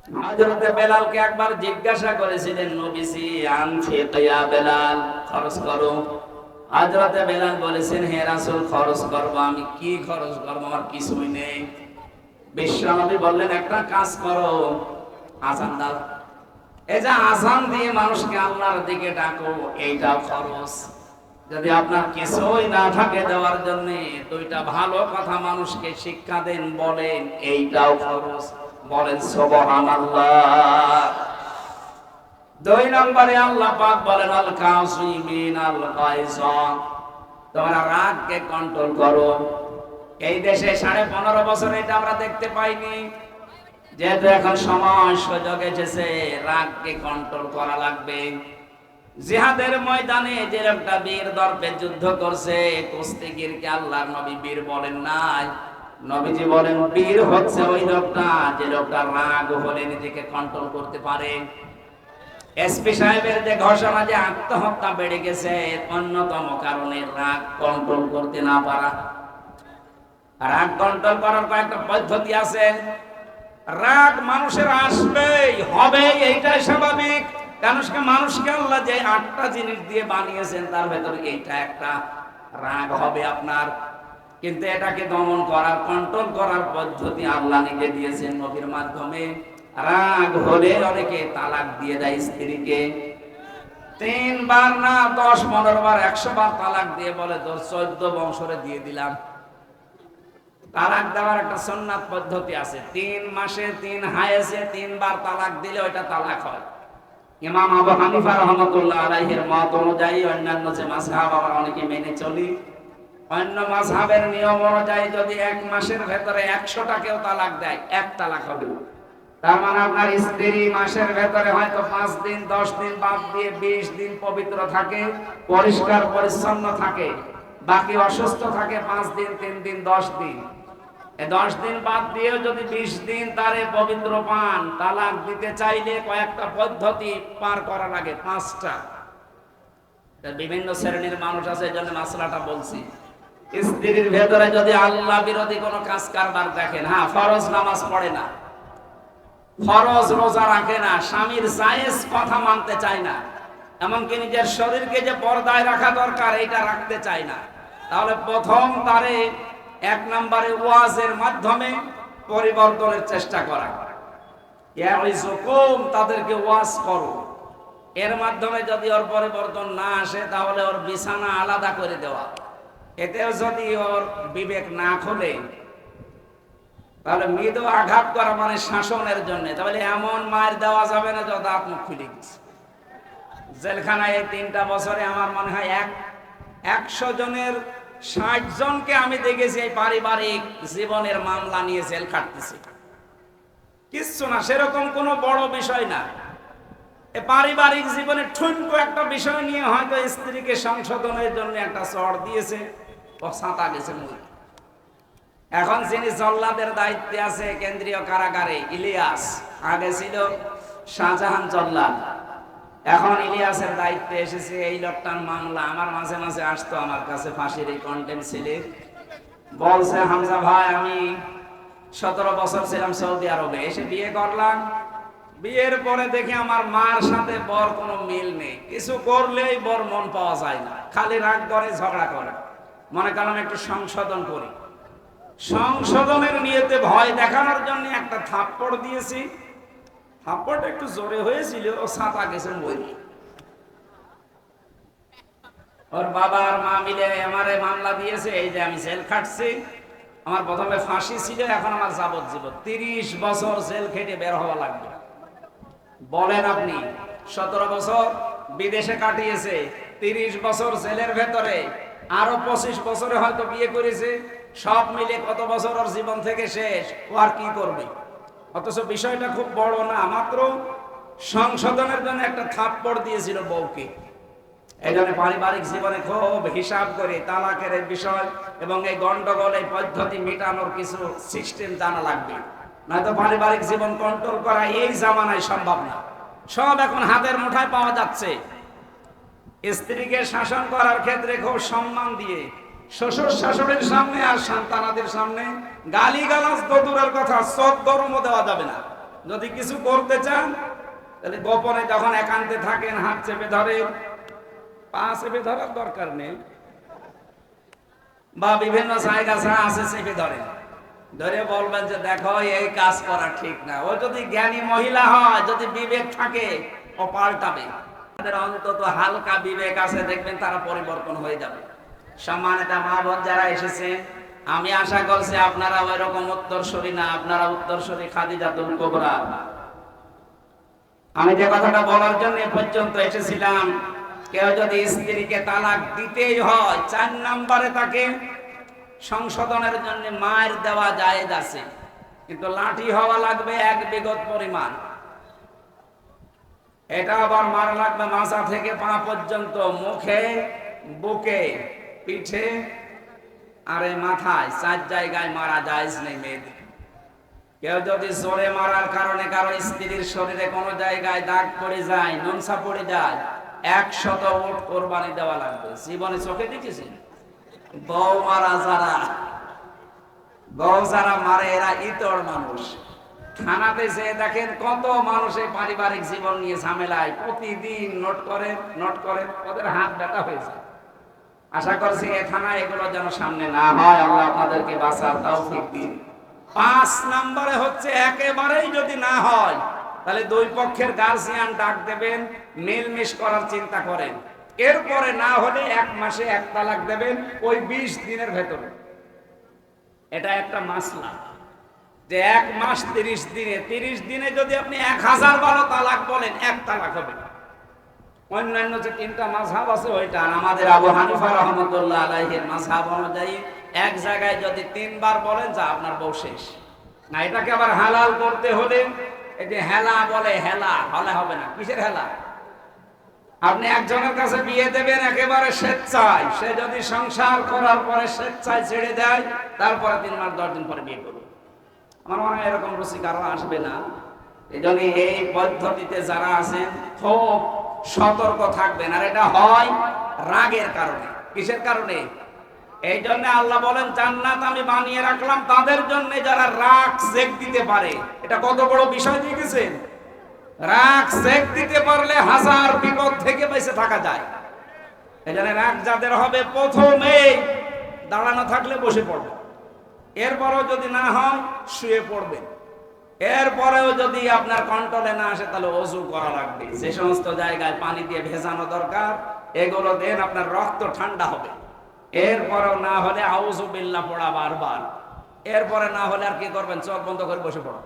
হযরতে বেলালকে একবার জিজ্ঞাসা করেছিলেন নবীজি, আনফিক ইয়া বেলাল, খরচ করো। হযরতে বেলাল বলেছেন, হে রাসূল, খরচ করব। আমি কি খরচ করব? আমার কিছুই নেই। বিশ্বনবী বললেন, একটা কাজ করো, আযান দাও। এই যে আযান দিয়ে মানুষকে আল্লাহর দিকে ডাকো, এইটাও খরচ। যদি আপনার কিছুই না থাকে দেওয়ার জন্য, দুইটা ভালো কথা মানুষকে শিক্ষা দেন, বলেন, এইটাও খরচ। বলেন সুবহানাল্লাহ। দুই নম্বরে আল্লাহ পাক বলেন, আল কাযিমিন আল গায়জ, তোমরা রাগকে কন্ট্রোল করো। এই দেশে 15.5 বছর এটা আমরা দেখতে পাইনি। যেহেতু এখন সময় সুযোগ এসেছে, রাগকে কন্ট্রোল করা লাগবে। জিহাদের ময়দানে যে লোকটা বীর দর্পে যুদ্ধ করছে, কুস্তিগীরকে আল্লাহর নবী বীর বলেন নাই। নবীজি বলেন, বীর হচ্ছে ওই লোকটা যে লোকটা রাগ হলে নিজেকে কন্ট্রোল করতে পারে। এসপি সাহেবের যে ঘোষণা যে আত্মহত্যা বেড়ে গেছে, অন্যতম কারণে রাগ কন্ট্রোল করতে না পারা। রাগ কন্ট্রোল করার কয়েকটা পদ্ধতি আছে। রাগ মানুষের আসবেই, হবে, এইটাই স্বাভাবিক। মানুষকে আল্লাহ যে 8টা জিনিস দিয়ে বানিয়েছেন, তার ভেতরে এইটা একটা। রাগ হবে আপনার, কিন্তু এটাকে দমন করার, কন্ট্রোল করার পদ্ধতি আল্লাহ নিজে দিয়েছেন নবীর মাধ্যমে। রাগ হলে অনেকে তালাক দিয়ে দেয় স্ত্রীকে। 3 বার না 10, 15 বার, 100 বার তালাক দিয়ে বলে, তোর 14 বংশরে দিয়ে দিলাম। তালাক দেওয়ার একটা সুন্নাত পদ্ধতি আছে। 3 মাসে 3 হায়েসে 3 বার তালাক দিলে ওইটা তালাক হয়। ইমাম আবু হানিফা রাহমাতুল্লাহ আলাইহির মত অনুযায়ী, অন্যান্য যে মাযহাব আমরা অনেকে মেনে চলি, অন্য মাযহাবের নিয়ম অনুযায়ী যদি 1 মাসের ভেতরে 100টা কেউ তালাক দেয়, 1 তালাক হবে। তার মানে আপনার স্ত্রী মাসের ভেতরে হয়তো 5 দিন 10 দিন বাদ দিয়ে 20 দিন পবিত্র থাকে, পরিষ্কার পরিচ্ছন্ন থাকে। বাকি অসুস্থ থাকে 5 দিন, 3 দিন, 10 দিন। 10 দিন বাদ দিয়েও যদি 20 দিন তারে পবিত্র পান, তালাক দিতে চাইলে কয়েকটা পদ্ধতি পার করা লাগে, 5টা। বিভিন্ন শ্রেণীর মানুষ আছে, এই জন্য মাসলাটা বলছি। স্ত্রীর ভেতরে যদি আল্লাহ বিরোধী কোনো কাজ কারবার দেখেন, হ্যাঁ, ফরজ নামাজ পড়ে না, ফরজ রোজা রাখে না, স্বামীর জায়েজ কথা মানতে চায় না, এমনকি নিজের শরীরকে যে পর্দায় রাখা দরকার এইটা রাখতে চায় না, তাহলে প্রথম তারে 1 নম্বরে ওয়াজের মাধ্যমে পরিবর্তনের চেষ্টা করা। ইয়াইজুকুম, তাদেরকে ওয়াজ করো। এর মাধ্যমে যদি ওর পরিবর্তন না আসে, তাহলে ওর বিছানা আলাদা করে দেওয়া। এতেও যদি ওর বিবেক না খোলে, তাহলে মৃদু আঘাত করা মানে শাসনের জন্য। তাহলে এমন মার দেওয়া যাবে না যত দাঁত মুখ খুলে গেছে। জেলখানায় এই 3টা বছরে আমার মনে হয় 100 জনের 60 জনকে আমি দেখেছি এই পারিবারিক জীবনের মামলা নিয়ে জেল খাটতেছে। কিচ্ছু না, সেরকম কোনো বড় বিষয় না। এই পারিবারিক জীবনে ঠুনকো একটা বিষয় নিয়ে হয়তো স্ত্রীকে সংশোধনের জন্য একটা চড় দিয়েছে, ও ছাতা গেছে মুখ। এখন যিনি জল্লাদের দায়িত্বে আছে কেন্দ্রীয় কারাগারে, ইলিয়াস, আগে ছিল শাহজাহান জল্লাদ, এখন ইলিয়াসের দায়িত্বে এসেছে। এই লোকটার মামলা আমার মাঝে মাঝে আসতো আমার কাছে, ফাঁসির এই কন্টেন্ট ছেলে বলছে, হামজা ভাই, আমি 17 বছর ছিলাম সৌদি আরবে, এসে বিয়ে করলাম। বিয়ের পরে দেখি আমার মার সাথে বর কোনো মিল নেই, কিছু করলেই বর মন পাওয়া যায় না, খালি রাগ করে, ঝগড়া করে। মনে করলাম একটু সংশোধন করি। সংশোধনের নিয়তে ভয় দেখানোর জন্য একটা থাপ্পড় দিয়েছি। থাপ্পড়টা একটু জোরে হয়েছিল, ও ছাতা গেছে বই। ওর বাবা আর মা মিলে আমারে মামলা দিয়েছে, এই যে আমি জেল খাটছি। আমার প্রথমে ফাঁসি ছিল, এখন আমার যাবজ্জীবন। 30 বছর জেল খেটে বের হওয়া লাগবে। বলেন আপনি, 17 বছর বিদেশে কাটিয়েছে, 30 বছর জেলের ভেতরে, আরো 25 বছরে হয়তো বিয়ে করেছে। সব মিলে কত বছর ওর জীবন থেকে শেষ, ও আর কি করবে? অথচ বিষয়টা খুব বড় না, মাত্র সংশোধনের জন্য একটা থাপ্পড় দিয়েছিল বউকে। এই জন্য পারিবারিক জীবনে খুব হিসাব করে তালাকের এই বিষয় এবং এই গন্ডগোল, এই পদ্ধতি মেটানোর কিছু সিস্টেম জানা লাগবে, নয়তো পারিবারিক জীবন কন্ট্রোল করা এই জামানায় সম্ভব না। সব এখন হাতের মুঠায় পাওয়া যাচ্ছে। স্ত্রীকে শাসন করার ক্ষেত্রে খুব সম্মান দিয়ে, শ্বশুর শাশুড়ির সামনে আর সন্তানাদের সামনে গালিগালাজ তো দূরের কথা, চোখ গরমও দেওয়া যাবে না। যদি কিছু করতে চান তাহলে গোপনে যখন একান্তে থাকেন হাত চেপে ধরে, পা চেপে ধরার দরকার নেই, বা বিভিন্ন জায়গা যা আছে চেপে ধরেন, ধরে বলবেন যে দেখো এই কাজ করা ঠিক না। ও যদি জ্ঞানী মহিলা হয়, যদি বিবেক থাকে, ও পাল্টাবে। তাদের অন্তত হালকা বিবেক আছে, দেখবেন তারা পরিবর্তন হয়ে যাবে। সম্মানিত মা বোন যারা এসেছেন, আমি আশা করছি আপনারা ওই রকম উত্তরসূরি না, আপনারা উত্তরসূরি খাদিজাতুল কুবরা। আমি যে কথাটা বলার জন্য পর্যন্ত এসেছিলাম, কেউ যদি স্ত্রীকে তালাক দিতেই হয়, 4 নম্বরে তাকে সংশোধনের জন্য মায়ের দেওয়া জায়েজ আছে, কিন্তু লাঠি হওয়া লাগবে 1 বিঘত পরিমাণ। এটা আবার মারা লাগবে মাথা থেকে পা পর্যন্ত, মুখে, বুকে, পিঠে আর এই মাথায়, 4 জায়গায় মারা জায়েজ নেই মেয়েদের। কেউ যদি জোরে মারার কারণে কারো স্ত্রীর শরীরে কোনো জায়গায় দাগ পড়ে যায়, ননসা পড়ে যায়, 100 উট কোরবানি দেওয়া লাগবে। জীবনে চোখে দেখেছেন বউ মারা যারা, বউ যারা মারে এরা ইতর মানুষ। থানাতে যে দেখেন কত মানুষ এই পারিবারিক জীবন নিয়ে ঝামেলায় প্রতিদিন নোট করেন, ওদের হাত ব্যথা হয়েছে। আশা করছি এ থানা এগুলো যেন সামনে না হয়, আল্লাহ আপনাদেরকে বাঁচার তৌফিক দিন। 5 নম্বরে হচ্ছে একেবারেই যদি না হয়, তাহলে 2 পক্ষের গার্জিয়ান ডাক দেবেন, মিলমিশ করার চিন্তা করেন। এরপরে না হলে 1 মাসে 1 তালাক দেবেন, ওই 20 দিনের ভেতরে। এটা একটা মাসলা যে 1 মাস 30 দিনে, 30 দিনে যদি আপনি 1000 বারো তালাক বলেন, 1 তালাক হবে। অন্যান্য যে 3টা মাযহাব আছে ওইটা, আর আমাদের আবু হানিফা রাহমাতুল্লাহ আলাইহির মাযহাব অনুযায়ী 1 জায়গায় যদি 3 বার বলেন, যা আপনার বউ শেষ। না, এটাকে আবার হালাল করতে হলে এই যে হেলা বলে, হেলা হলে হবে না। কিসের হেলা? আপনি একজনের কাছে বিয়ে দেবেন একেবারে স্বেচ্ছায়, সে যদি সংসার করার পরে স্বেচ্ছায় ছেড়ে দেয়, তারপরে 3 মাস 10 দিন পরে বিয়ে করবে। আমার মনে হয় এরকম রুচি কারো আসবে না। এই জন্য এই পদ্ধতিতে যারা আছেন খুব সতর্ক থাকবেন। আর এটা হয় রাগের কারণে। কিসের কারণে? এই জন্য আল্লাহ বলেন জান্নাত আমি বানিয়ে রাখলাম তাদের জন্য যারা রাগ সেক দিতে পারে। এটা কত বড় বিষয় দেখেছেন? রাগ সেক দিতে পারলে 1000 বিপদ থেকে বেঁচে থাকা যায়। এই জন্য রাগ যাদের হবে, প্রথমে দাঁড়ানো থাকলে বসে পড়বে, এরপরেও যদি না হয় শুয়ে পড়বে, এরপরেও যদি আপনার কন্ট্রোলে না আসে তাহলে ওযু করা লাগবে। যে সমস্ত জায়গায় পানি দিয়ে ভেজানো দরকার এগুলো দেন, আপনার রক্ত ঠান্ডা হবে। এরপরেও না হলে আউযু বিল্লাহ পড়া বারবার। এরপরে না হলে আর কি করবেন? চোখ বন্ধ করে বসে পড়া।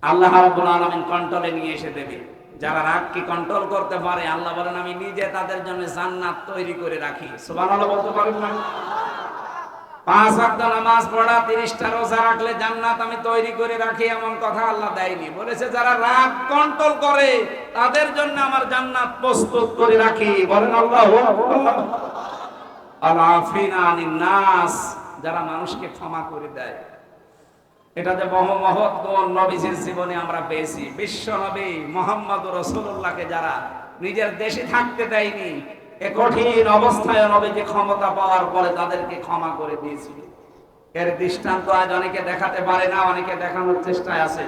আল্লাহ রাব্বুল আলামিন কন্ট্রোলে নিয়ে এসে দেবে। যারা রাগ কি কন্ট্রোল করতে পারে, আল্লাহ বলেন আমি নিজে তাদের জন্য জান্নাত তৈরি করে রাখি। সুবহানাল্লাহ বলতে পারেন না? 5 ওয়াক্ত নামাজ পড়া, 30টা রোজা রাখলে জান্নাত আমি তৈরি করে রাখি, এমন কথা আল্লাহ দেয়নি। বলেছে যারা রাগ কন্ট্রোল করে তাদের জন্য আমার জান্নাত প্রস্তুত করে রাখি। বলেন আল্লাহু আকবার। আল-আফিনা আনিন নাস, যারা মানুষকে ক্ষমা করে দেয়। এটা যে মহৎ গুণ নবীজির জীবনে আমরা পেয়েছি। বিশ্ব নবী মুহাম্মদুর রাসূলুল্লাহকে যারা নিজের দেশে থাকতে দেয়নি, এ কঠিন অবস্থায় নবীজি ক্ষমতা পাওয়ার পরে তাদেরকে ক্ষমা করে দিয়েছিল। এর দৃষ্টান্ত আজ অনেকে দেখাতে পারে না, অনেকে দেখানোর চেষ্টায় আছে।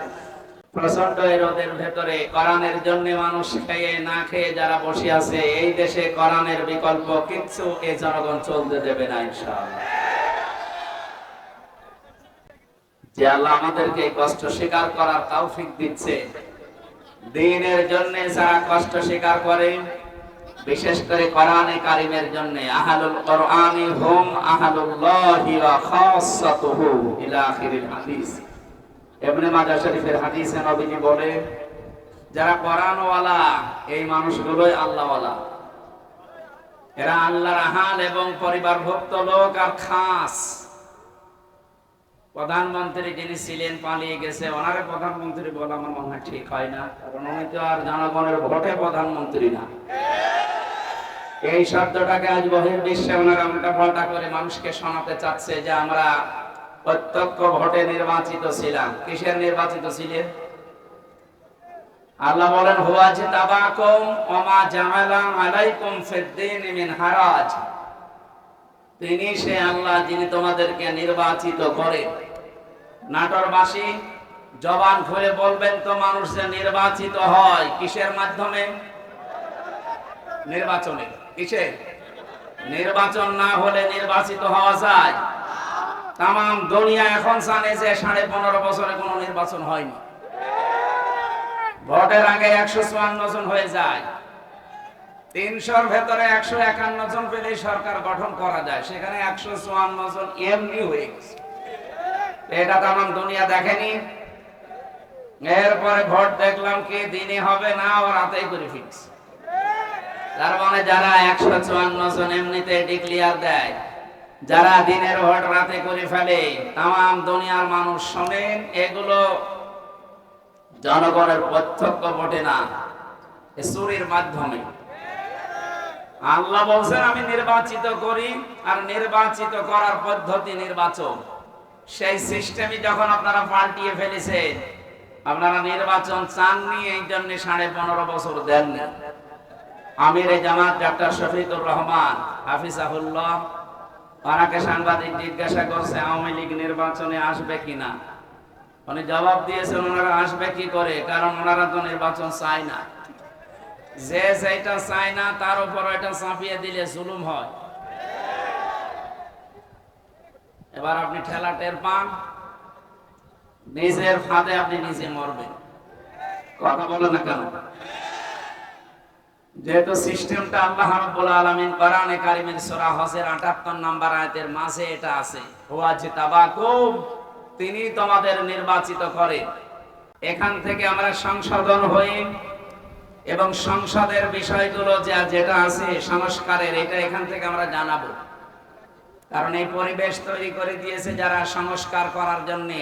প্রচন্ড রোদের ভেতরে কোরআনের জন্য মানুষ খেয়ে না খেয়ে যারা বসে আছে, এই দেশে কোরআনের বিকল্প কিচ্ছু এই জনগণ চলতে দেবে না ইনশাআল্লাহ। যে আল্লাহ আমাদেরকে কষ্ট স্বীকার করার তৌফিক দিচ্ছে, দ্বীনের জন্য যারা কষ্ট স্বীকার করে, বিশেষ করে কোরআনে কারীমের জন্য, আহলুল কোরআনি হুম আহলুল্লাহি ওয়া খাসাতুহু ইলা আখিরিল হাদিস। ইবনে মাজাহ শরীফের হাদিসে নবীজি বলে যারা কোরআনওয়ালা এই মানুষগুলোই আল্লাহওয়ালা। এরা আল্লাহর আহাল এবং পরিবারভুক্ত লোক। আর খাস প্রধানমন্ত্রী যিনি ছিলেন পালিয়ে গেছে, ওনারে প্রধানমন্ত্রী বলা আমার মনে হয় ঠিক হয় না, কারণ উনি তো আর জনগণের ভোটে প্রধানমন্ত্রী না। এই শব্দটাকে আজ বহির্বিশ্বে ওনারা উল্টা পাল্টা করে মানুষকে শোনাতে চাচ্ছে যে আমরা প্রত্যক্ষ ভোটে নির্বাচিত ছিলাম। কিসের নির্বাচিত ছিলেন? আল্লাহ বলেন হুয়া জিতাবাকুম ওয়া মা জাআলা আলাইকুম ফিদ-দীনি মিন হারাজ। তিনি সে আল্লাহ যিনি তোমাদেরকে নির্বাচিত করে। নাটোরবাসী জবান খুলে বলবেন তো, মানুষ যে নির্বাচিত হয় কিসের মাধ্যমে? নির্বাচনে। কিসে? নির্বাচন না হলে নির্বাচিত হওয়া যায়? তাম দুনিয়া এখন জানে যে 15.5 বছরে কোনো নির্বাচন হয়নি। ভোটের আগে 154 জন হয়ে যায়, 300-র ভেতরে 151 জন পেলে সরকার গঠন করা যায়, সেখানে 154 জন এমনি হয়ে গেছে। এটা তাম দুনিয়া দেখেনি। এরপরে ভোট দেখলাম কি দিনে হবে না, ও রাতেই করে ফিক্স। তার মানে যারা 154 জন এমনিতে ডিক্লিয়ার দেয়, যারা দিনের ভোট রাতে করে ফেলে, তাম দুনিয়ার মানুষ শোনেন, এগুলো জনগণের প্রত্যক্ষ ভোটে না, চুরির মাধ্যমে। আল্লাহ বলছেন আমি নির্বাচিত করি, আর নির্বাচিত করার পদ্ধতি নির্বাচন। সেই সিস্টেমই যখন আপনারা পাল্টিয়ে ফেলেছেন, আপনারা নির্বাচন চাননি, এই জন্য 15.5 বছর দেননি। আমির জামাত ডক্টর শফিকুর রহমান হাফিজাহুল্লাহ, ওনাকে সাংবাদিক জিজ্ঞাসা করছে আওয়ামী লীগ নির্বাচনে আসবে কিনা। উনি জবাব দিয়েছেন ওনারা আসবে কি করে, কারণ ওনারা তো নির্বাচন চায় না। যে যেটা চায় না তার উপর এটা চাপিয়ে দিলে জুলুম হয়। এবার আপনি ঠেলা টের পান, নিজের ফাঁদে আপনি নিজে মরবেন। কথা বলে না কেন? যেহেতু সিস্টেমটা আল্লাহ রাব্বুল আলামিন কোরআনে কারীমের সূরা হজের 78 নম্বর আয়াতের মাঝে এটা আছে, হুয়া জিতাবাকুম, তিনি তোমাদের নির্বাচিত করেন। এখান থেকে আমরা সংশোধন হই এবং সংসদের বিষয়গুলো যেটা আছে সংস্কারের, এটা এখান থেকে আমরা জানাবো। কারণ এই পরিবেশ তৈরি করে দিয়েছে যারা সংস্কার করার জন্য।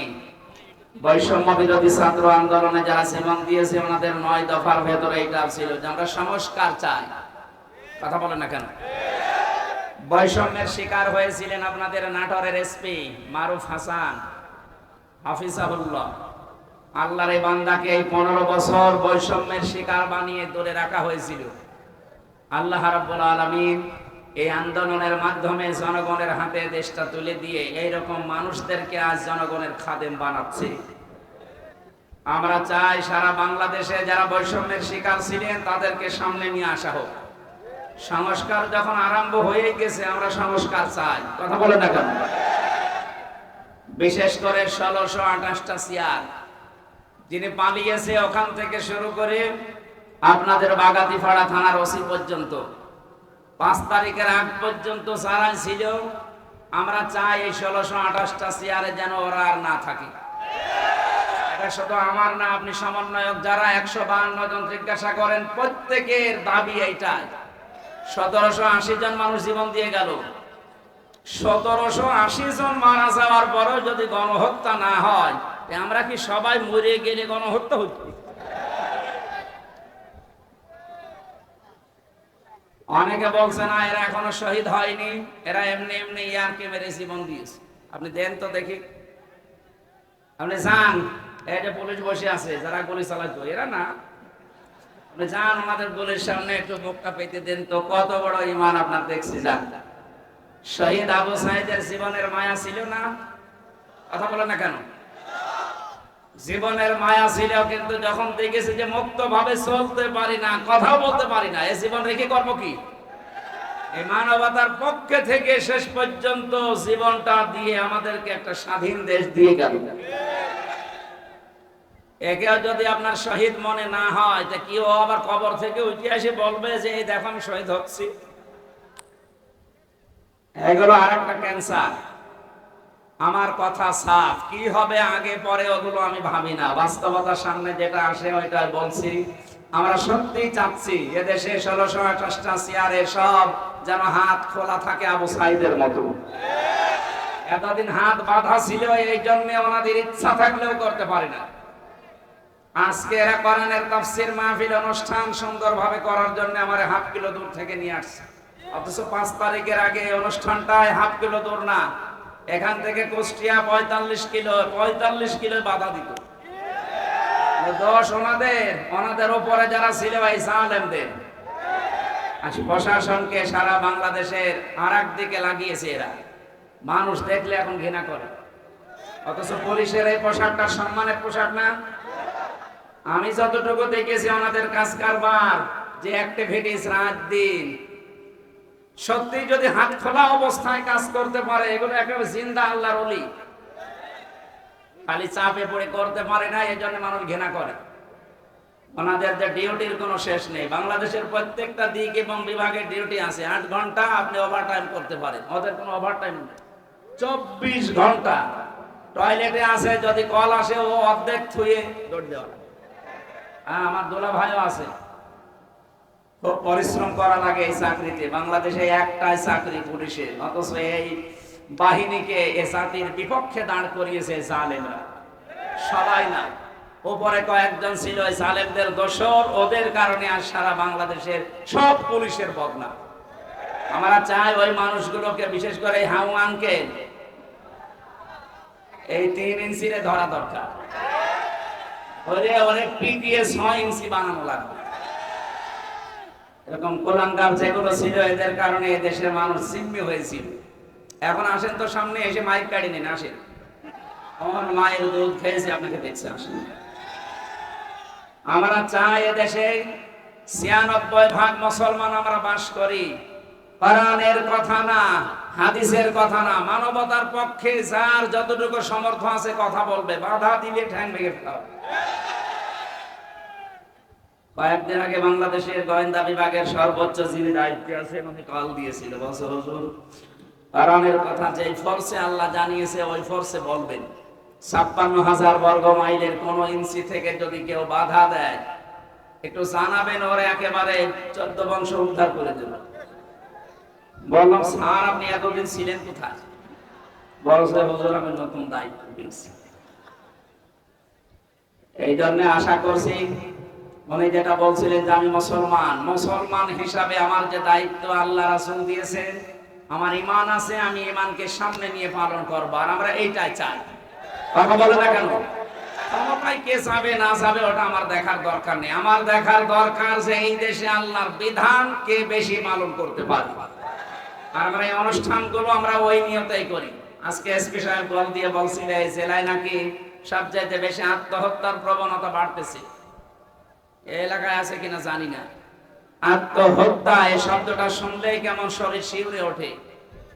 বৈষম্য বিরোধী ছাত্র আন্দোলনে যারা জীবন দিয়েছে, ওনাদের 9 দফার ভেতরে এটা ছিল যে আমরা সংস্কার চাই। কথা বলে না কেন? বৈষম্যের শিকার হয়েছিলেন আপনাদের নাটোরের এসপি মারুফ হাসান হাফিজাহুল্লাহ। আল্লাহর এই বান্দাকে এই 15 বছর বৈষম্যের শিকার বানিয়ে দূরে রাখা হয়েছিল। আল্লাহ রাব্বুল আলামিন এই আন্দোলনের মাধ্যমে জনগণের হাতে দেশটা তুলে দিয়ে এইরকম মানুষদেরকে আজ জনগণের খাদেম বানাচ্ছে। আমরা চাই সারা বাংলাদেশে যারা বৈষম্যের শিকার ছিলেন তাদেরকে সামনে নিয়ে আসা হোক। সংস্কার যখন আরম্ভ হয়ে গেছে, আমরা সংস্কার চাই। কথা বলে না কেন? বিশেষ করে 1628টা চেয়ার যিনি পালিয়েছে, ওখান থেকে শুরু করে আপনাদের বাগাতিপাড়া থানার ওসি পর্যন্ত 5 তারিখের আগ পর্যন্ত যারা ছিল, আমরা চাই এই 1628টা চেয়ারে যেন ওরা আর না থাকে। এটা শুধু আমার না, আপনি সমন্বয়ক যারা 152 জন জিজ্ঞাসা করেন, প্রত্যেকের দাবি এইটাই। 1780 জন মানুষ জীবন দিয়ে গেল। 1780 জন মারা যাওয়ার পরেও যদি গণহত্যা না হয়, আমরা কি সবাই মরে গেলে গণহত্যা হচ্ছে? অনেকে বলছে না এরা এখনো শহীদ হয়নি, এরা এমনি এমনি ইয়ারকে মেরে জীবন দিয়েছে। আপনি দেন তো দেখি, আপনি যান, এই যে পুলিশ বসে আছে যারা গুলি চালাতো, এরা না। আপনি যান ওনাদের গুলির সামনে একটু মুখটা পেতে দেন তো, কত বড় ঈমান আপনার দেখছি। যান, শহীদ আবু সাঈদের জীবনের মায়া ছিল না? কথা বলে না কেন? জীবনের মায়া ছিল, কিন্তু যখন দেখেছি যে মুক্ত ভাবে চলতে পারি না, কথা বলতে পারি না, এই জীবন রেখে করব কি? এই মানবতার পক্ষে থেকে শেষ পর্যন্ত জীবনটা দিয়ে আমাদেরকে একটা স্বাধীন দেশ দিয়ে গেল। একেও যদি আপনার শহীদ মনে না হয়, তা কি ও আবার কবর থেকে উঠে এসে বলবে যে এই দেখো আমি শহীদ হচ্ছি? এগুলো আরেকটা ক্যান্সার। আমার কথা সাফ, কি হবে আগে পরে ওগুলো আমি ভাবি না, বাস্তবতার সামনে যেটা আসে ওইটা বলছি। আমরা সত্যিই চাচ্ছি এদেশে 1628টা চেয়ারে সব যেন হাত খোলা থাকে আবু সাঈদের মতো। এতদিন হাত বাঁধা ছিল, এই জন্য ওনাদের ইচ্ছা থাকলেও করতে পারি না। আজকে এরা কোরআনের তাফসীর মাহফিল অনুষ্ঠান সুন্দরভাবে করার জন্য আমার 1/2 কিলো দূর থেকে নিয়ে আসছে, অথচ 5 তারিখের আগে অনুষ্ঠানটায় 1/2 কিলো দূর না, এখান থেকে কুষ্টিয়া 45 কিলো বাধা দিত। দোষ ওনাদের উপরে যারা ছিল এই জালেমদের। প্রশাসনকে সারা বাংলাদেশের আর এক দিকে লাগিয়েছে এরা। মানুষ দেখলে এখন ঘৃণা করে। অথচ পুলিশের এই পোশাকটা সম্মানের পোশাক না। আমি যতটুকু দেখেছি ওনাদের কাজ কারবার, যে অ্যাক্টিভিটিস রাত দিন, সত্যি যদি হাত খোলা অবস্থায় কাজ করতে পারে, এগুলো একেবারে জিন্দা আল্লাহর ওলি। খালি চাপে পড়ে করতে পারে না, এই জন্য মানুষ ঘৃণা করে। ওনাদের যে ডিউটির কোনো শেষ নেই। বাংলাদেশের প্রত্যেকটা দিক এবং বিভাগের ডিউটি আছে, 8 ঘন্টা আপনি ওভারটাইম করতে পারেন, ওদের কোনো ওভারটাইম নেই। 24 ঘন্টা টয়লেটে আছে, যদি কল আসে ও অর্ধেক থুয়ে দৌড় দেওয়া। হ্যাঁ, আমার দোলা ভাইও আছে। খুব পরিশ্রম করা লাগে এই চাকরিতে। বাংলাদেশে একটাই চাকরি পুলিশের, অথচ এই বাহিনীকে এ জাতির বিপক্ষে দাঁড় করিয়েছে জালেমরা। সবাই না, উপরে কয়েকজন ছিল এই জালেমদের দোসর, ওদের কারণে আজ সারা বাংলাদেশের সব পুলিশের বদনাম। আমরা চাই ওই মানুষগুলোকে, বিশেষ করে হাউ আঙ্কেল, এই 3 ইঞ্চিরে ধরা দরকার। ওরে পিটিয়ে 6 ইঞ্চি বানানো লাগবে। এরকম কোলাঙ্গার যেগুলো ছিল, এদের কারণে এই দেশের মানুষ জিম্মি হয়েছিল। এখন আসেন তো সামনে, এসে মাইক কাটি নিন, আসেন। আমার মায়ের দুধ খেয়েছে, আপনাকে দেখছে, আসেন। আমরা চাই এদেশে 96% মুসলমান আমরা বাস করি। কোরআনের কথা না, হাদিসের কথা না, মানবতার পক্ষে যার যতটুকু সমর্থ আছে কথা বলবে, বাধা দিলে ঠ্যাং ভেঙে ফেলা। কয়েকদিন আগে বাংলাদেশের গোয়েন্দা বিভাগের সর্বোচ্চ যিনি দায়িত্বে আছেন উনি কল দিয়েছিল, বলছে হুজুর কোরআনের কথা যে ফোর্সে আল্লাহ জানিয়েছে ওই ফোর্সে বলবেন। 56,000 বর্গ মাইলের কোন ইঞ্চি থেকে যদি কেউ বাধা দেয় একটু জানাবেন, ওরে একেবারে 14 বংশ উদ্ধার করে দেব। বললাম স্যার আপনি এতদিন ছিলেন কোথায়? বলছে হুজুর আমি নতুন দায়িত্ব পেয়েছি। এই জন্য আশা করছি উনি যেটা বলছিলেন যে আমি মুসলমান হিসাবে আমার যে দায়িত্ব আল্লাহ রাসূল দিয়েছেন, আমার ঈমান আছে, আমি ঈমানকে সামনে নিয়ে পালন করব। আর আমরা এইটাই চাই। কথা বলে না কেন? ক্ষমতায় কে যাবে না যাবে ওটা আমার দেখার দরকার নেই। আমার দেখার দরকার যে এই দেশে আল্লাহর বিধান কে বেশি পালন করতে পারে। আর আমরা এই অনুষ্ঠানগুলো আমরা ওই নিয়তেই করি। আজকে এসপি সাহেব বল দিয়ে বলছিল এই জেলায় নাকি সবচাইতে বেশি আত্মহত্যার প্রবণতা বাড়তেছে। এই এলাকায় আছে কিনা জানি না। আত্মহত্যা এই শব্দটা শুনলেই কেমন শরীর শিউরে ওঠে।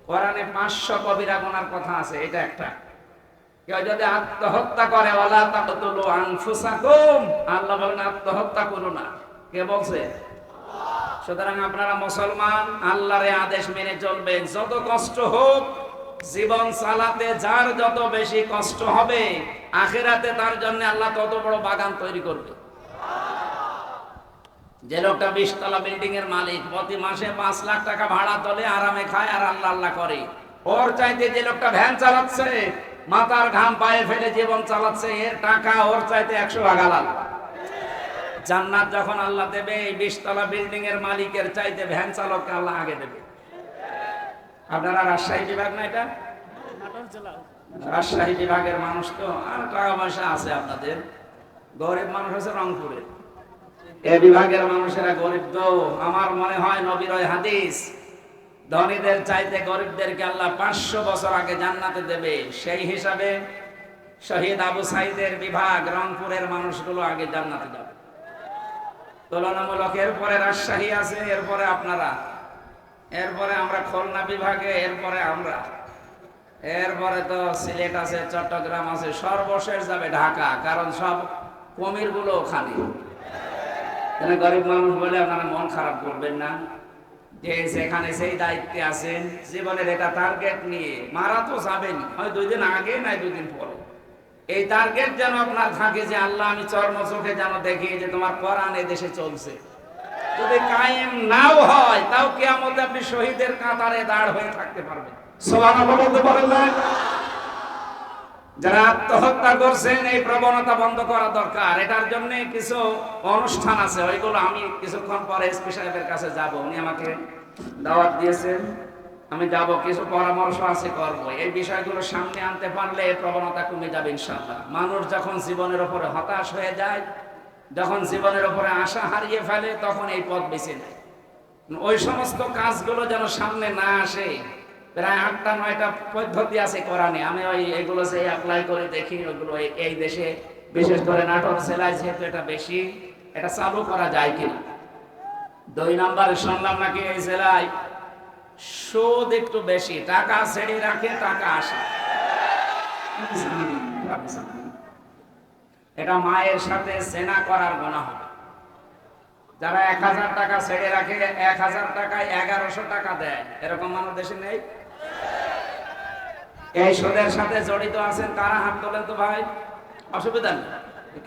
কোরআনে 500 কবিরা গুনার কথা আছে, এটা একটা। কেউ যদি আত্মহত্যা করে, ওয়ালা তাকতুলু আনফুসাকুম, আল্লাহ বলেন আত্মহত্যা করো না। কে বলছে? সুতরাং আপনারা মুসলমান, আল্লাহর আদেশ মেনে চলবেন। যত কষ্ট হোক জীবন চালাতে, যার যত বেশি কষ্ট হবে আখিরাতে তার জন্য আল্লাহ তত বড় বাগান তৈরি করবে। যে লোকটা 20 তলা বিল্ডিং এর মালিক, প্রতি মাসে 5 লাখ টাকা ভাড়া তোলে, আরামে খায় আর আল্লাহ আল্লাহ করে, ওর চাইতে যে লোকটা ভ্যান চালাচ্ছে, মাথার ঘাম পায়ে ফেলে জীবন চালাচ্ছে, এর টাকা ওর চাইতে 100 ভাগ আলাদা। জান্নাত যখন আল্লাহ দেবে, এই 20 তলা বিল্ডিং এর মালিকের চাইতে ভ্যান চালককে আল্লাহ আগে দেবে। আপনারা রাজশাহী বিভাগ না, এটা রাজশাহী বিভাগের মানুষ তো, আর টাকা পয়সা আছে আপনাদের। গরিব মানুষ আছে রংপুরে, এ বিভাগের মানুষেরা গরিব তো। আমার মনে হয় নবীর ওই হাদিস, ধনীদের চাইতে গরিবদেরকে আল্লাহ 500 বছর আগে জান্নাতে দেবে। সেই হিসাবে শহীদ আবু সাইদের বিভাগ রংপুরের মানুষগুলো আগে জান্নাতে যাবে তুলনামূলক। এরপরে রাজশাহী আছে, এরপরে আপনারা, এরপরে আমরা খুলনা বিভাগে, এরপরে আমরা, এরপরে তো সিলেট আছে, চট্টগ্রাম আছে, সর্বশেষ যাবে ঢাকা। কারণ সব কমির গুলো ওখানে। গরিব মানুষ বলে আপনারা মন খারাপ করবেন না, যে সেখানে সেই দায়িত্বে আছেন, জীবনের এটা টার্গেট নিয়ে মারা তো যাবেন, হয় 2 দিন আগে নাই 2 দিন পরে। এই টার্গেট যেন আপনার থাকে যে আল্লাহ আমি চর্ম চোখে যেন দেখি যে তোমার কোরআন এই দেশে চলছে। যদি কায়েম নাও হয় তাও কিয়ামতে আপনি শহীদের কাতারে দাঁড় হয়ে থাকতে পারবেন। সুবহানাল্লাহ বলতে পারেন না? যারা আত্মহত্যা করছেন এই প্রবণতা বন্ধ করা দরকার। এটার জন্য কিছু অনুষ্ঠান আছে, ওইগুলো আমি কিছুক্ষণ পরে এসপি সাহেবের কাছে যাব। উনি আমাকে দাওয়াত দিয়েছেন, আমি যাব, কিছু পরামর্শ আছে করব। এই বিষয়গুলো সামনে আনতে পারলে এই প্রবণতা কমে যাবে ইনশাআল্লাহ। মানুষ যখন জীবনের উপরে হতাশ হয়ে যায়, যখন জীবনের উপরে আশা হারিয়ে ফেলে, তখন এই পথ বেছে নেয়। ওই সমস্ত কাজগুলো যেন সামনে না আসে। প্রায় 8টা-9টা পদ্ধতি আছে কোরআনে। আমি ওই এগুলো যে অ্যাপ্লাই করে দেখি, ওইগুলো এই দেশে বিশেষ করে নাটক সেলাই যেহেতু এটা বেশি, এটা চালু করা যায় কিনা। 2 নম্বরে শুনলাম নাকি এই সেলাই সুদ একটু বেশি, টাকা ছেড়ে রাখে টাকা আসে। এটা মায়ের সাথে জেনা করার গুনাহ হবে। যারা 1000 টাকা ছেড়ে রাখে 1000 টাকায় 1100 টাকা দেয়, এরকম মানুষ দেশে নেই? এই সুদের সাথে জড়িত আছেন কারা? হাত তোলেন তো ভাই, অসুবিধা নেই,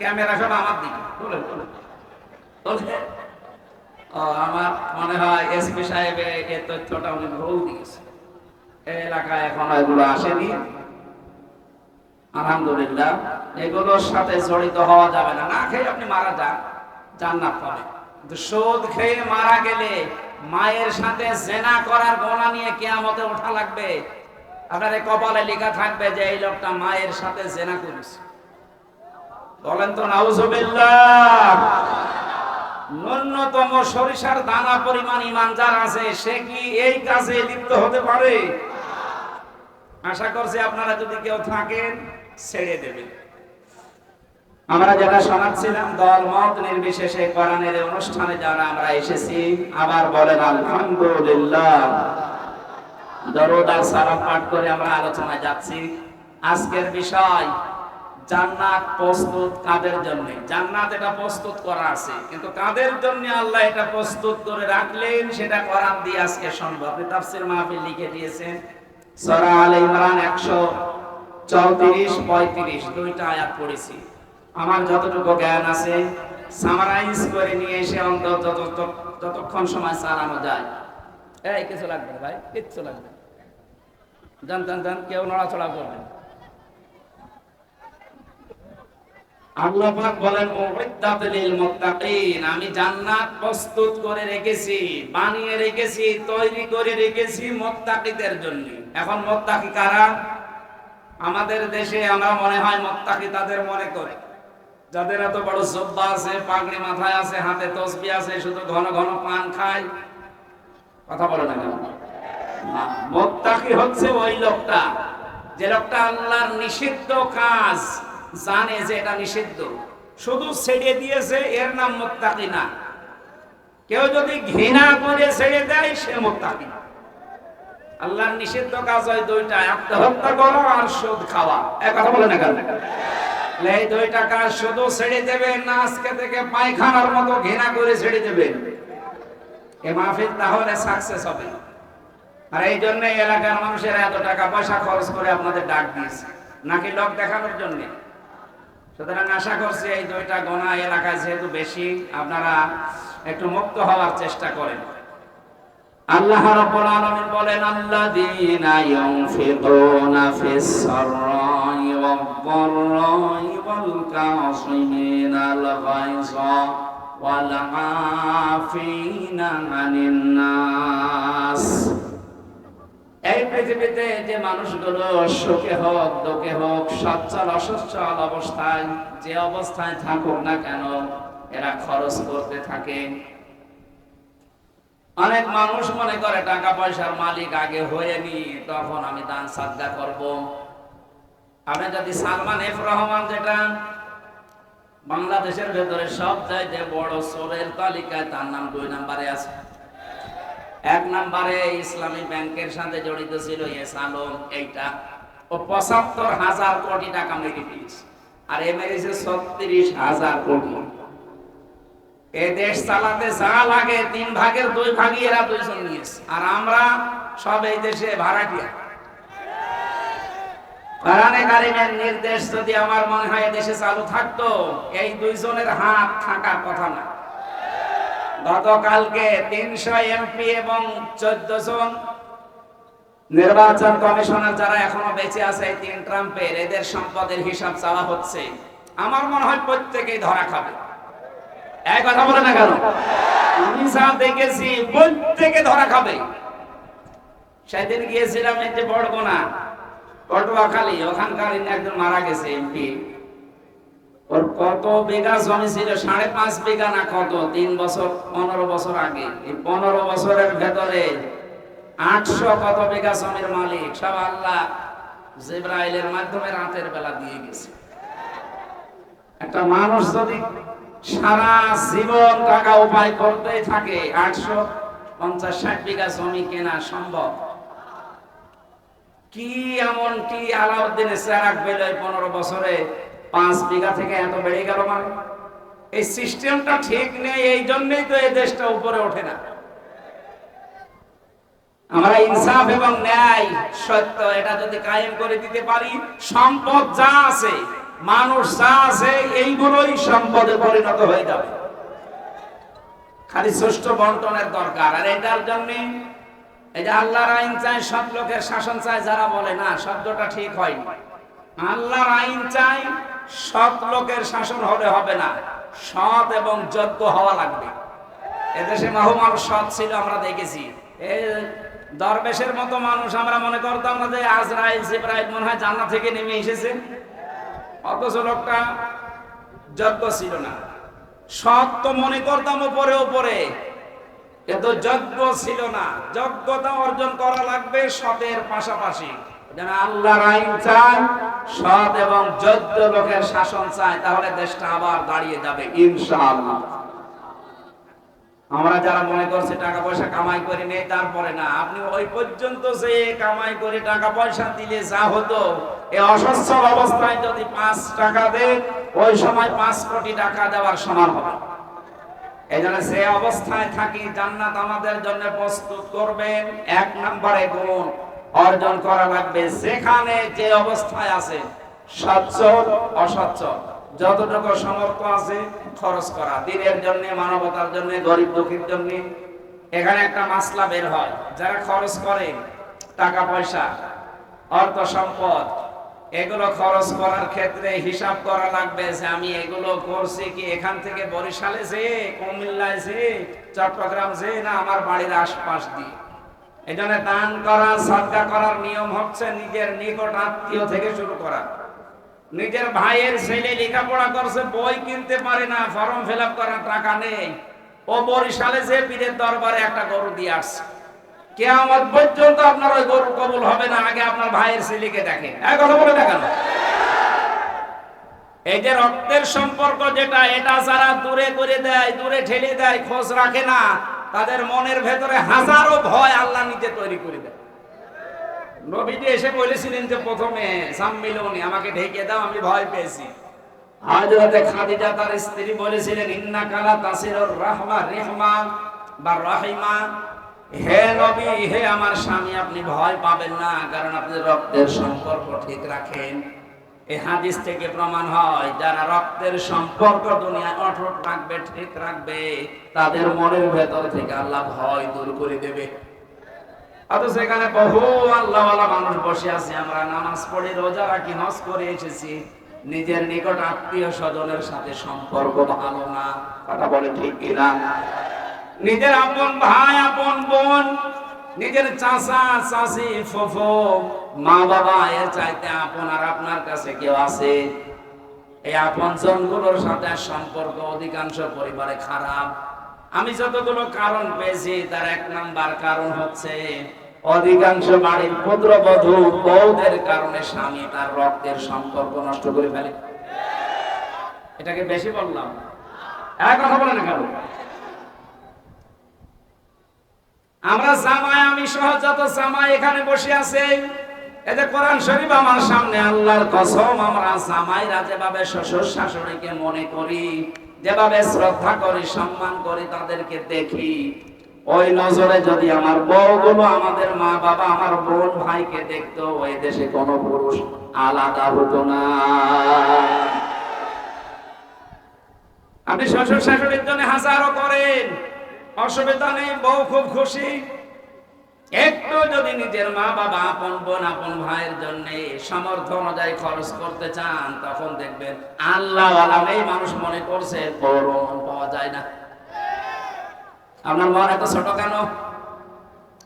ক্যামেরা সব আমার দিকে তোলেন তোলেন তোলেন। আমার মনে হয় এসপি সাহেব এই তথ্যটা উনি ভুল দিয়েছে, এই এলাকায় এখন এগুলো আসেনি। আলহামদুলিল্লাহ, এগুলোর সাথে জড়িত হওয়া যাবে না। না খেয়ে আপনি মারা যান, জান্নাত পাবেন, কিন্তু সুদ খেয়ে মারা গেলে মায়ের সাথে জেনা করার গোনা নিয়ে কিয়ামতে ওঠা লাগবে। আপনার কপালে লেখা থাকবে যে এই লোকটা মায়ের সাথে জেনা করেছে। বলেন তো নাউজুবিল্লাহ। ন্যূনতম সরিষার দানা পরিমাণ ঈমান যার আছে, সে কি এই কাজে লিপ্ত হতে পারে? আশা করছি আপনারা যদি কেউ থাকেন ছেড়ে দেবেন। আমরা যারা শোনাচ্ছিলাম দল মত নির্বিশেষে কোরআনের অনুষ্ঠানে যারা আমরা এসেছি, আবার বলেন আলহামদুলিল্লাহ। দরুদ আর সালাম পাঠ করে আমরা আলোচনায় যাচ্ছি। আজকের বিষয় জান্নাত প্রস্তুত কাদের জন্য? জান্নাত এটা প্রস্তুত করা আছে, কিন্তু কাদের জন্য আল্লাহ এটা প্রস্তুত করে রাখলেন সেটা কোরআন দিয়ে আজকে শুনবো। আপনি তাফসীর মাহফিল লিখে দিয়েছেন, সূরা আলে ইমরান 134-35 দুইটা আয়াত পড়েছি। আমার যতটুকু জ্ঞান আছে সামারাইজ করে নিয়ে এসে অন্তত যতক্ষণ সময় চালানো যায়। এই কিছু লাগবে ভাই, কিচ্ছু লাগবে, জান জান জান, কেউ নড়াচড়া করবেন। আল্লাহ পাক বলেন উইদ্দাত লিল মুত্তাকিন, আমি জান্নাত প্রস্তুত করে রেখেছি, বানিয়ে রেখেছি, তৈরি করে রেখেছি মুত্তাকিদের জন্য। এখন মুত্তাকি কারা? আমাদের দেশে আমরা মনে হয় মুত্তাকি তাদের মনে করে যাদের এত বড় জুব্বা আছে, পাগড়ি মাথায় আছে, হাতে তসবিহ আছে, শুধু ঘন ঘন পান খায়। কথা বলে না কেন? মুত্তাকি হচ্ছে ওই লোকটা, যে লোকটা আল্লাহর নিষিদ্ধ কাজ জানে যে এটা নিষিদ্ধ, শুধু ছেড়ে দিয়েছে, এর নাম মুত্তাকি না। কেউ যদি ঘৃণা করে ছেড়ে দেয় সে মুত্তাকি। আল্লাহর নিষিদ্ধ কাজ হয় দুইটা, আত্মহত্যা করা আর সুদ খাওয়া। এক কথা বলে না কেন? এই দুইটা কাজ শুধু ছেড়ে দেবেন না আজকে থেকে পায়খানার মতো ঘৃণা করে ছেড়ে দেবেন, এ মাহফিল তাহলে সাকসেস হবে। আর এই জন্য এলাকার মানুষেরা এত টাকা পয়সা খরচ করে আপনাদের ডাক দিয়েছে, নাকি লোক দেখানোর জন্য? সুতরাং আশা করছি এই দুইটা গোনা এলাকায় যেহেতু বেশি, আপনারা একটু মুক্ত হওয়ার চেষ্টা করেন। আল্লাহ রাব্বুল আলামিন বলেন আল্লাযীনা ইউনফিকুনা ফিস সাররাই ওয়াদ-দাররাই ওয়াল কাযিমিনাল গায়যা ওয়াল আফিনা আনিন নাস। এই পৃথিবীতে যে মানুষগুলো সুখে হোক দুঃখে হোক, সচ্ছল অসচ্ছল অবস্থায়, যে অবস্থায় থাকুক না কেন, এরা খরচ করতে থাকে। অনেক মানুষ মনে করে টাকা পয়সার মালিক আগে হয়ে নি, তখন আমি দান সাদকা করব। আপনি যদি সালমান এফ রহমান, যেটা বাংলাদেশের ভেতরে সবচাইতে বড় চোরের তালিকায়, তার নাম 2 নম্বরে আছে। 1 নম্বরে ইসলামী ব্যাংকের সাথে জড়িত ছিল এস আলম, এইটা ও ৭৫,০০০ কোটি টাকা মেরে দিয়েছে, আর এ মেরেছে ৩৬,০০০ কোটি। এই দেশ চালাতে যা লাগে 3 ভাগের 2 ভাগই এরা দুইজন নিয়েছে, আর আমরা সব এই দেশে ভাড়াটিয়া। কোরআনে কারিমের নির্দেশ যদি আমার মনে হয় দেশে চালু থাকতো, এই দুইজনের হাত থাকার কথা না। গতকালকে 300 এমপি এবং 14 জন নির্বাচন কমিশনার যারা এখনো বেঁচে আছে, এই 3 ট্রাম্পের, এদের সম্পদের হিসাব চাওয়া হচ্ছে। আমার মনে হয় প্রত্যেকেই ধরা খাবে। এক কথা বলে না কেন? আমি যা দেখেছি প্রত্যেকে ধরা খাবে। সেদিন গিয়েছিলাম এই যে বড়গোনা, পটুয়াখালী, ওখানকার একজন মারা গেছে এমপি। ওর কত বিঘা জমি ছিল? 5.5 বিঘা না কত, 3 বছর 15 বছর আগে। এই 15 বছরের ভেতরে 800 কত বিঘা জমির মালিক সব আল্লাহ জিবরাইলের মাধ্যমে রাতের বেলা দিয়ে গেছে। একটা মানুষ যদি সারা জীবন টাকা উপায় করতে থাকে 850-60 বিঘা জমি কেনা সম্ভব? কি এমন কি আলাউদ্দিনের চেরাক পেল 15 বছরে 5 বিঘা থেকে এত বেড়ে গেল? মানে এই সিস্টেমটা ঠিক নেই, এই জন্যই তো এই দেশটা উপরে ওঠে না। আমরা ইনসাফ এবং ন্যায় সত্য এটা যদি কায়েম করে দিতে পারি, সম্পদ যা আছে, মানুষ যা আছে, এইগুলোই সম্পদে পরিণত হয়ে যাবে। খালি সুষ্ঠু বন্টনের দরকার। আর এটার জন্য এই যে আল্লাহর আইন চাই, সৎ লোকের শাসন চাই যারা বলে, না, শব্দটা ঠিক হয়। আল্লাহর আইন চাই, সৎ লোকের শাসন হলে হবে না, সৎ এবং যোগ্য হওয়া লাগবে। এদেশে বহু মানুষ সৎ ছিল, আমরা দেখেছি। এই দরবেশের মতো মানুষ আমরা মনে করতাম না যে আজরাইল জিবরাইল মনে হয় জান্নাত থেকে নেমে এসেছে, অথচ লোকটা যোগ্য ছিল না। সৎ তো মনে করতাম উপরে উপরে, কিন্তু যোগ্য ছিল না। যোগ্যতা অর্জন করা লাগবে সতের পাশাপাশি। যেন আল্লাহর আইন চাই, সৎ এবং যোগ্য লোকের শাসন চাই, তাহলে দেশটা আবার দাঁড়িয়ে যাবে ইনশাআল্লাহ। আমরা যারা মনে করছে টাকা পয়সা কামাই করে নেই, তারপরে না, আপনি ওই পর্যন্ত যে কামাই করে টাকা পয়সা দিলে যা হতো, এই অসচ্ছল অবস্থায় যদি 5 টাকা দেন, ওই সময় 5 কোটি টাকা দেওয়ার সমান হবে। এই জন্য সে অবস্থায় থাকি, জান্নাত আমাদের জন্য প্রস্তুত করবেন। 1 নম্বরে গুণ অর্জন করা লাগবে, যেখানে যে অবস্থায় আছে, সচ্ছল অসচ্ছল, যতটুকু সামর্থ্য আছে খরচ করা, দিনের জন্য, মানবতার জন্য, গরিব দুঃখীর জন্য। এখানে একটা মাসলা বের হয়, যারা খরচ করে টাকা পয়সা, অর্থ সম্পদ, এগুলো খরচ করার ক্ষেত্রে হিসাব করা লাগবে যে আমি এগুলো করছি কি এখান থেকে বরিশালে যে, কুমিল্লায় যে, চট্টগ্রাম যে, না আমার বাড়ির আশপাশ দিয়ে। এই জন্য দান করা, সদকা করার নিয়ম হচ্ছে নিজের নিকট আত্মীয় থেকে শুরু করা। নিজের ভাইয়ের ছেলে লেখাপড়া করছে, বই কিনতে পারে না, ফর্ম ফিল আপ করার টাকা নেই, ও বরিশালে যে পীরের দরবারে একটা গরু দিয়ে আসছে। কিয়ামত পর্যন্ত আপনার ওই গরু কবুল হবে না, আগে আপনার ভাইয়ের ছেলেকে দেখেন। এক কথা বলে দেখানো। এই যে রক্তের সম্পর্ক যেটা, এটা যারা দূরে করে দেয়, দূরে ঠেলে দেয়, খোঁজ রাখে না, তাদের মনের ভেতরে হাজারো ভয় আল্লাহ নিজে তৈরি করে দেয়। নবীজি এসে বলেছিলেন যে প্রথমে সাম্মিলুনি, আমাকে ঢেকে দাও, আমি ভয় পেয়েছি। হযরতে খাদিজা তার স্ত্রী বলেছিলেন, ইন্নাকা লা তাসিরুর রাহমা রিহমা বা রাহিমা, হে নবী, হে আমার স্বামী, আপনি ভয় পাবেন না, কারণ আপনি রক্তের সম্পর্ক ঠিক রাখেন। এই হাদিস থেকে প্রমাণ হয়, যারা রক্তের সম্পর্ক দুনিয়ায় অটুট রাখবে, ঠিক রাখবে, তাদের মনের ভেতর থেকে আল্লাহ ভয় দূর করে দেবে। অথচ এখানে বহু আল্লাহওয়ালা মানুষ বসে আছে, আমরা নামাজ পড়ি, রোজা রাখি, হজ করে এসেছি, নিজের নিকট আত্মীয় স্বজনের সাথে সম্পর্ক ভালো না। কথা বলে ঠিক কিনা? নিজের আপন ভাই, আপন বোন, নিজের চাচা চাচি, ফুফু, মা বাবা, এর চাইতে আপন আর আপনার কাছে কেউ আছে? এই আপন জনগুলোর সাথে সম্পর্ক অধিকাংশ পরিবারে খারাপ। আমি যতগুলো কারণ পেয়েছি, তার 1 নাম্বার কারণ হচ্ছে অধিকাংশ বাড়ির পুত্রবধূ বউদের কারণে স্বামী তার রক্তের সম্পর্ক নষ্ট করে ফেলে। এটাকে বেশি বললাম? এক কথা বলে না কেন? আমরা জামাই, আমি সহ যত জামাই এখানে বসে আছে, এই যে কোরআন শরীফ আমার সামনে, আল্লাহর কসম, আমরা জামাইরা যেভাবে শ্বশুর শাশুড়িকে মনে করি, যেভাবে শ্রদ্ধা করি, সম্মান করি, তাদেরকে দেখি, ওই নজরে যদি আমার বউগুলো আমাদের মা বাবা, আমার বোন ভাইকে দেখতো, ওই দেশে কোন পুরুষ আলাদা হতো না। আপনি শ্বশুর শাশুড়ির জন্য হাজারো করেন, অসুবিধা নেই, বউ খুব খুশি। একটু যদি নিজের মা বাবা, আপন বোন, আপন ভাইয়ের জন্য সামর্থ্য অনুযায়ী খরচ করতে চান, তখন দেখবেন আল্লাহ এই মানুষ মনে করছে বড় মন পাওয়া যায় না। আপনার মন এত ছোট কেন?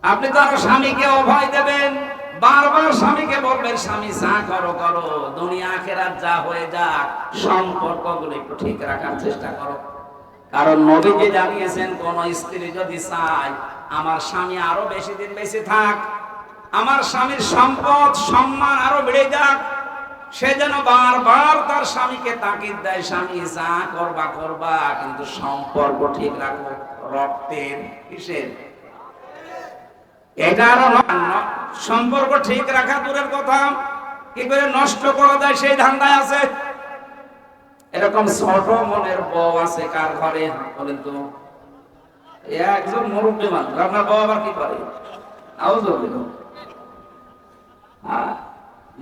আপনি তো আরো স্বামীকে অভয় দেবেন, বারবার স্বামীকে বলবেন, স্বামী যা করো করো, দুনিয়া আখেরাত যা হয়ে যাক, সম্পর্কগুলো একটু ঠিক রাখার চেষ্টা করো। কারণ নবীজি জানিয়েছেন, কোন স্ত্রী যদি চায় আমার স্বামী আরো বেশি দিন বেঁচে থাক, আমার স্বামীর সম্পদ সম্মান আরো বেড়ে যাক, সে যেন বারবার তার স্বামীকে তাকিদ দেয়, স্বামী যা করবা করবা, কিন্তু সম্পর্ক ঠিক রাখো। রক্তের কিসের? এটা আরো সম্পর্ক ঠিক রাখা দূরের কথা, কি করে নষ্ট করা যায় সেই ধান্দায় আছে। এরকম ছোট মনের বউ আছে কার ঘরে বলেন তো? একজন মুরব্বী মানুষ, আপনার বউ আবার কি করে?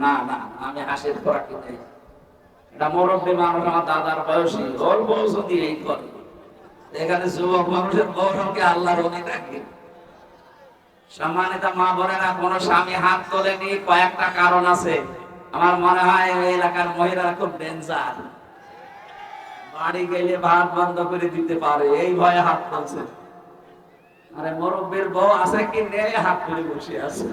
না না, আমি হাসির খোরাকি নেই, এটা মুরব্বী মানুষ, আমার দাদার বয়সী, ওর বউ যদি এই করে। এখানে যুবক মানুষের বউকে আল্লাহর অলি থাকে। সম্মানিত মা বোনেরা, কোন স্বামী হাত তোলেনি, কয়েকটা কারণ আছে। আমার মনে হয় ওই এলাকার মহিলারা খুব ডেঞ্জার, বাড়ি গেলে ভাত বন্ধ করে দিতে পারে এই ভয়ে হাত তুলছে। আরে মুরব্বীর বউ আছে কি নেই, হাত তুলে বসে আছে।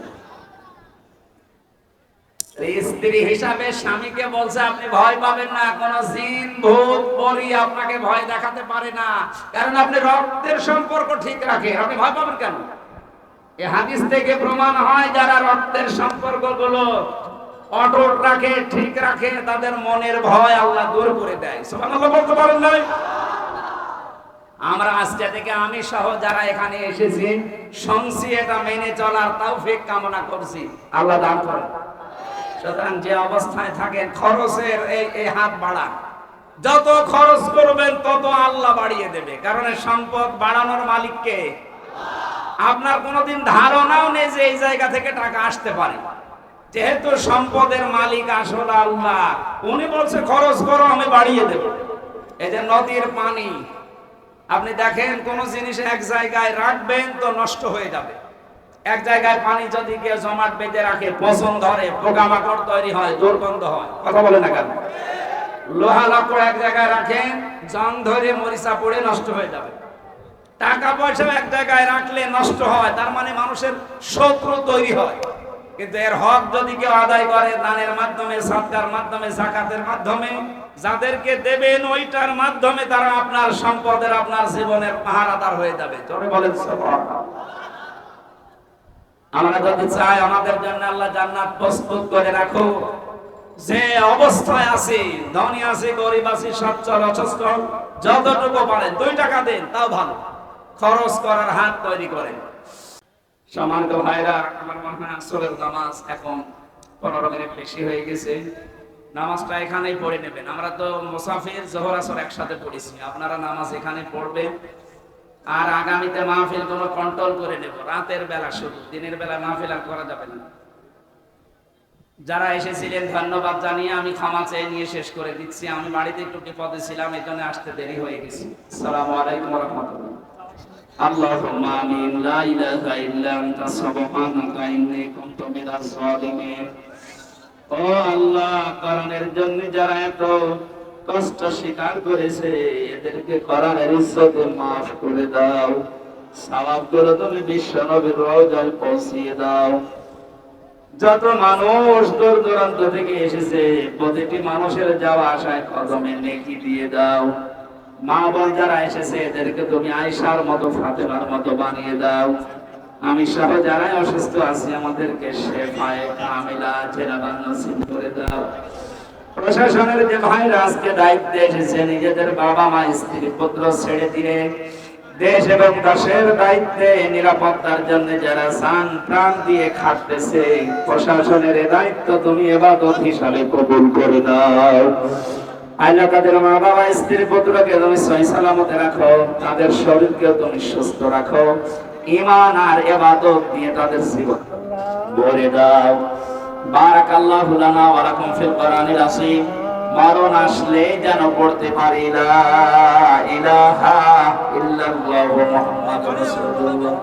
স্ত্রী হিসাবে স্বামীকে বলছে আপনি ভয় পাবেন না, কোন জিন ভূত পরী আপনাকে ভয় দেখাতে পারে না, কারণ আপনি রক্তের সম্পর্ক ঠিক রাখেন। আপনি ভয় পাবেন কেন? এই হাদিস থেকে প্রমাণ হয় যারা রক্তের সম্পর্কগুলো অটুট রাখে, ঠিক রাখে, তাদের মনের ভয় আল্লাহ দূর করে দেয়। সুবহানাল্লাহ বলতে পারেন না? আমরা আজকে থেকে আমি সহ যারা এখানে এসেছি সংসি এটা মেনে চলার তৌফিক কামনা করছি, আল্লাহ দান করেন। সুতরাং যে অবস্থায় থাকেন খরচের এই হাত বাড়ান, যত খরচ করবেন তত আল্লাহ বাড়িয়ে দেবে, কারণ সম্পদ বাড়ানোর মালিক কে? আপনার কোনোদিন ধারণাও নেই যে এই জায়গা থেকে টাকা আসতে পারে, যেহেতু সম্পদের মালিক আসলে আল্লাহ, উনি বলছে খরচ করো আমি বাড়িয়ে দেব। এই যে নদীর পানি, আপনি দেখেন কোন জিনিস এক জায়গায় রাখবেন তো নষ্ট হয়ে যাবে, এক জায়গায় পানি যদি কেউ জমাট বেঁধে রাখে পচন ধরে, পোকামাকড় তৈরি হয়, দুর্গন্ধ হয়। কথা বলে না কেন? লোহা লাকড় এক জায়গায় রাখেন, জং ধরে মরিচা পড়ে নষ্ট হয়ে যাবে। টাকা পয়সা এক জায়গায় রাখলে নষ্ট হয়, তার মানে মানুষের শত্রু তৈরি হয়। কিন্তু এর হক যদি কেউ আদায় করে দানের মাধ্যমে, সাদকার মাধ্যমে, যাকাতের মাধ্যমে, যাদেরকে দেবেন ওইটার মাধ্যমে, তারা আপনার সম্পদের, আপনার জীবনের পাহারাদার হয়ে যাবে। জোরে বলেন সুবহানাল্লাহ। আমরা যদি চাই আমাদের জন্য আল্লাহ জান্নাত প্রস্তুত করে রাখো, যে অবস্থায় আছি, ধনী আছি, গরিব আছি, সচ্ছল অসচ্ছল, যতটুকু পারেন 2 টাকা দেন, তাও ভালো, খরচ করার হাত তৈরি করেন। সম্মানিত ভাইরা, আমার মনে হয় আসরের নামাজ এখন 15 মিনিট বেশি হয়ে গেছে, নামাজটা এখানেই পড়ে নেবেন। আমরা তো মুসাফির, জোহর আসর একসাথে পড়েছি, আপনারা নামাজ এখানে পড়বেন। আর আগামীতে মাহফিল গুলো কন্ট্রোল করে নেব, রাতের বেলা শুধু, দিনের বেলা মাহফিল আর করা যাবে না। যারা এসেছিলেন ধন্যবাদ জানিয়ে আমি ক্ষমা চেয়ে নিয়ে শেষ করে দিচ্ছি। আমি বাড়িতে একটু বিপদে ছিলাম, এই জন্য আসতে দেরি হয়ে গেছে। আসসালামু আলাইকুম ওয়া রাহমাতুল্লাহ। আল্লাহুম্মা আমিন। লা ইলাহা ইল্লা আনতা সুবহানাকা ইন্নী কুনতু মিনাজ জালিমিন। ও আল্লাহ, কোরআনের জন্য যারা এত কষ্ট স্বীকার করেছে এদেরকে কোরআনের ইজ্জতে maaf করে দাও, সওয়াব করে তুমি বিশ্ব নবীর রওজায় পৌঁছিয়ে দাও। যত মানুষ দূর দূরান্ত থেকে এসেছে প্রতিটি মানুষের যাওয়া আসায় কদমে নেকি দিয়ে দাও। মা বোন যারা এসেছে এদেরকে তুমি আয়েশার মতো, ফাতেমার মতো বানিয়ে দাও। আমি সহ যারা অসুস্থ আছি আমাদেরকে শেফায়ে কামিলা জেনাবান নসিব করে দাও। প্রশাসনের যে ভাইরা আজকে দায়িত্বে এসেছে, নিজেদের বাবা মা স্ত্রী পুত্র ছেড়ে দিয়ে দেশ এবং দেশের দায়িত্বে নিরাপত্তার জন্য যারা জান প্রাণ দিয়ে খাটতেছে, প্রশাসনের এই দায়িত্ব তুমি ইবাদত হিসাবে কবুল করে দাও। আল্লাহ, তাদের মা বাবা স্ত্রী পুত্রকে তুমি সহি সালামতে রাখো, তাদের শরীরকে তুমি সুস্থ রাখো, ঈমান আর ইবাদত দিয়ে তাদের জীবন ভরে দাও। বারাকাল্লাহু লানা ওয়া লাকুম ফিল কোরআনিল আযীম। মরণ আসলে যেন পড়তে পারি লা ইলাহা ইল্লাল্লাহু মুহাম্মাদুর রাসূলুল্লাহ।